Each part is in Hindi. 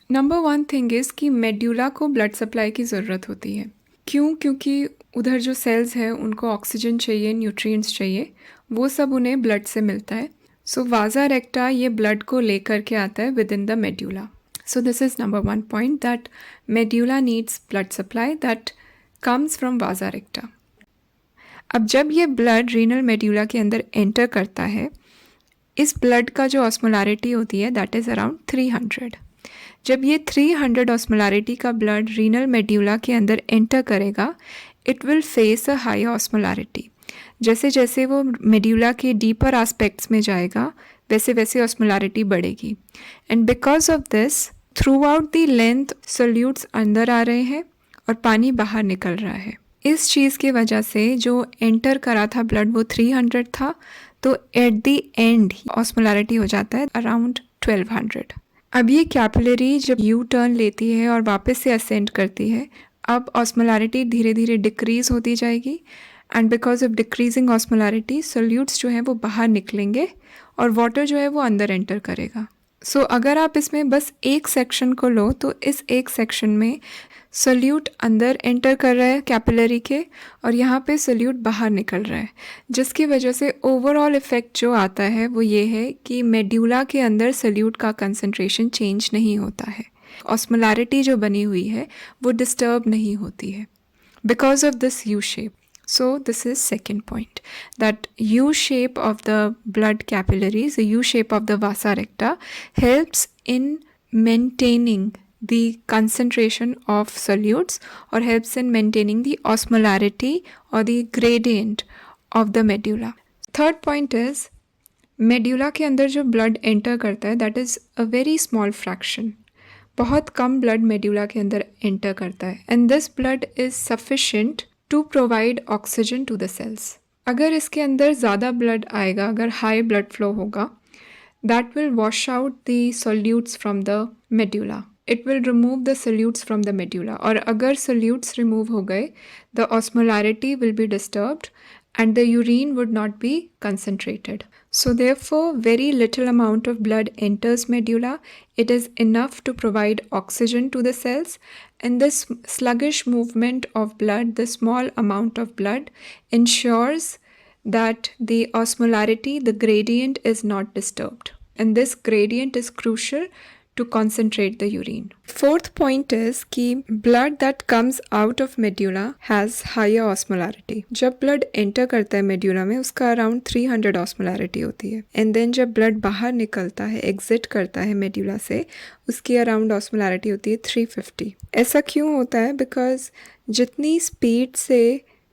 नंबर वन थिंग इज़ कि मेड्यूला को ब्लड सप्लाई की ज़रूरत होती है। क्यों? क्योंकि उधर जो सेल्स हैं उनको ऑक्सीजन चाहिए, न्यूट्रिएंट्स चाहिए, वो सब उन्हें ब्लड से मिलता है। सो वाजा रेक्टा ये ब्लड को लेकर के आता है with in the medulla. So this is number one point, that medulla needs blood supply that comes from वाजा रेक्टा। अब जब ये ब्लड रीनल मेड्यूला के अंदर एंटर करता है, इस ब्लड का जो ऑस्मोलारिटी होती है दैट इज़ अराउंड 300। जब ये 300 ऑस्मोलारिटी का ब्लड रीनल मेड्यूला के अंदर एंटर करेगा, it will face a high osmolarity. जैसे जैसे वो मेड्यूला के डीपर एस्पेक्ट्स में जाएगा, वैसे वैसे ऑस्मोलारिटी बढ़ेगी। And because of this through out the length solutes अंदर आ रहे हैं और पानी बाहर निकल रहा है। इस चीज़ की वजह से जो एंटर करा था ब्लड वो 300 था, तो एट द एंड ऑस्मोलारिटी हो जाता है अराउंड 1200। अब ये कैपिलरी जब यू टर्न लेती है और वापस से असेंड करती है, अब ऑस्मोलारिटी धीरे धीरे डिक्रीज़ होती जाएगी। And because of decreasing osmolarity solutes जो हैं वो बाहर निकलेंगे और वाटर जो है वो अंदर एंटर करेगा। सो अगर आप इसमें बस एक सेक्शन को लो तो इस एक सेक्शन में सोल्यूट अंदर एंटर कर रहा है कैपिलरी के, और यहाँ पे सोल्यूट बाहर निकल रहा है, जिसकी वजह से ओवरऑल इफ़ेक्ट जो आता है वो ये है कि मेड्यूला के अंदर सोल्यूट का कंसंट्रेशन चेंज नहीं होता है। ऑस्मोलारिटी जो बनी हुई है वो डिस्टर्ब नहीं होती है because of this U shape. So this is second point, that U shape of the blood capillaries, the U shape of the vasa recta helps in maintaining the concentration of solutes or helps in maintaining the osmolarity or the gradient of the medulla. Third point is medulla के अंदर जो blood enter करता है that is a very small fraction. बहुत कम blood medulla के अंदर enter करता है and this blood is sufficient to provide oxygen to the cells. अगर इसके अंदर ज़्यादा ब्लड आएगा, अगर हाई ब्लड फ्लो होगा, that will wash out the solutes from the medulla, it will remove the solutes from the medulla. और अगर सोल्यूट्स रिमूव हो गए, the osmolarity will be disturbed and the urine would not be concentrated. So therefore, very little amount of blood enters medulla. It is enough to provide oxygen to the cells, and this sluggish movement of blood, the small amount of blood, ensures that the osmolarity, the gradient is not disturbed. And this gradient is crucial to concentrate the urine. Fourth point is कि blood that comes out of medulla has higher osmolarity. जब blood enter करता है medulla में, उसका around 300 osmolarity होती है, and then जब blood बाहर निकलता है, exit करता है medulla से, उसकी around osmolarity होती है 350. ऐसा क्यों होता है? Because जितनी speed से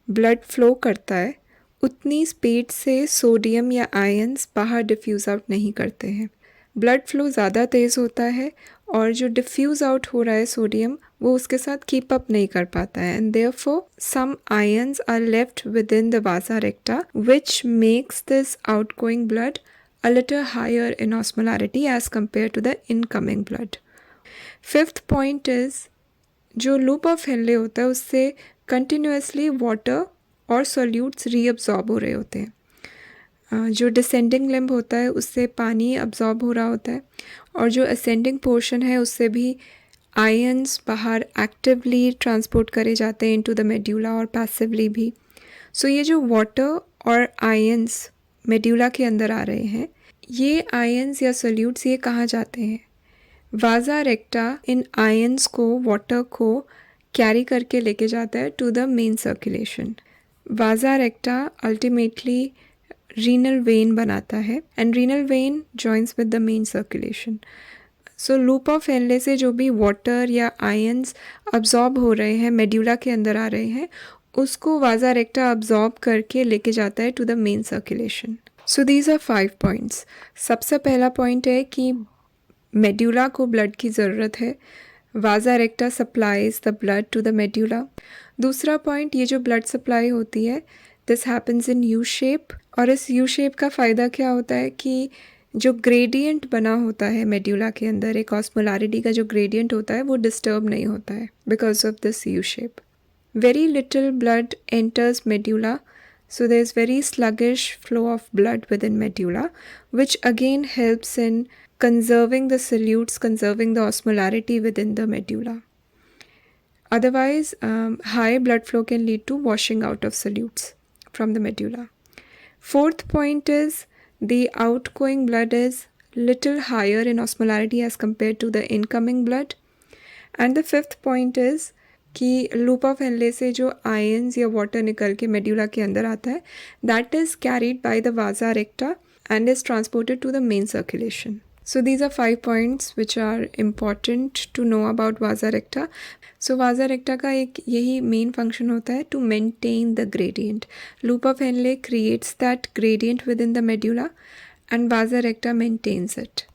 blood flow करता है, उतनी speed से sodium या ions बाहर diffuse out नहीं करते हैं। ब्लड फ्लो ज़्यादा तेज़ होता है और जो डिफ्यूज़ आउट हो रहा है सोडियम, वो उसके साथ कीप अप नहीं कर पाता है, and therefore some ions are left within the vasa recta which makes this outgoing blood a little higher in osmolarity as compare to the incoming blood. Fifth point is जो लूप ऑफ हेनले होता है उससे कंटिन्यूसली वाटर और सोल्यूट्स रीअब्जॉर्ब हो रहे होते हैं। जो डिसेंडिंग लिम्ब होता है उससे पानी अब्जॉर्ब हो रहा होता है, और जो असेंडिंग पोर्शन है उससे भी आयंस बाहर एक्टिवली ट्रांसपोर्ट करे जाते हैं इनटू द मेड्यूला और पैसिवली भी। सो ये जो वाटर और आयंस मेड्यूला के अंदर आ रहे हैं, ये आयंस या सोल्यूट्स ये कहाँ जाते हैं? वाजा रेक्टा इन आयंस को, वाटर को कैरी करके लेके जाता है टू द मेन सर्कुलेशन। वाजा रेक्टा अल्टीमेटली रीनल वेन बनाता है and renal vein joins with the main circulation. So loop of Henley से जो भी वाटर या आयंस अब्जॉर्ब हो रहे हैं, मेड्यूला के अंदर आ रहे हैं, उसको वाजा रेक्टा अब्जॉर्ब करके लेके जाता है to the main circulation. So these are 5 points. सबसे पहला पॉइंट है कि मेड्यूला को ब्लड की ज़रूरत है, vasa recta supplies the blood to the medulla. दूसरा पॉइंट, ये जो ब्लड सप्लाई होती है this happens in U shape, और इस यू शेप का फ़ायदा क्या होता है कि जो ग्रेडियंट बना होता है मेड्यूला के अंदर, एक ऑस्मोलारिटी का जो ग्रेडियंट होता है वो डिस्टर्ब नहीं होता है because of this U shape. Very little blood enters medulla, so there is very sluggish flow of blood within medulla, which again helps in conserving the solutes, conserving the osmolarity within the medulla. Otherwise, high blood flow can lead to washing out of solutes from the medulla. Fourth point is the outgoing blood is little higher in osmolarity as compared to the incoming blood. And the fifth point is कि लूप ऑफ हेनले से जो आयंस या वाटर निकल के मेड्यूला के अंदर आता है, that is carried by the वाजा रेक्टा and is transported to the main circulation. So these are 5 points which are important to know about vasa recta. So vasa recta का एक यही main function होता है to maintain the gradient. Loop of Henle creates that gradient within the medulla and vasa recta maintains it.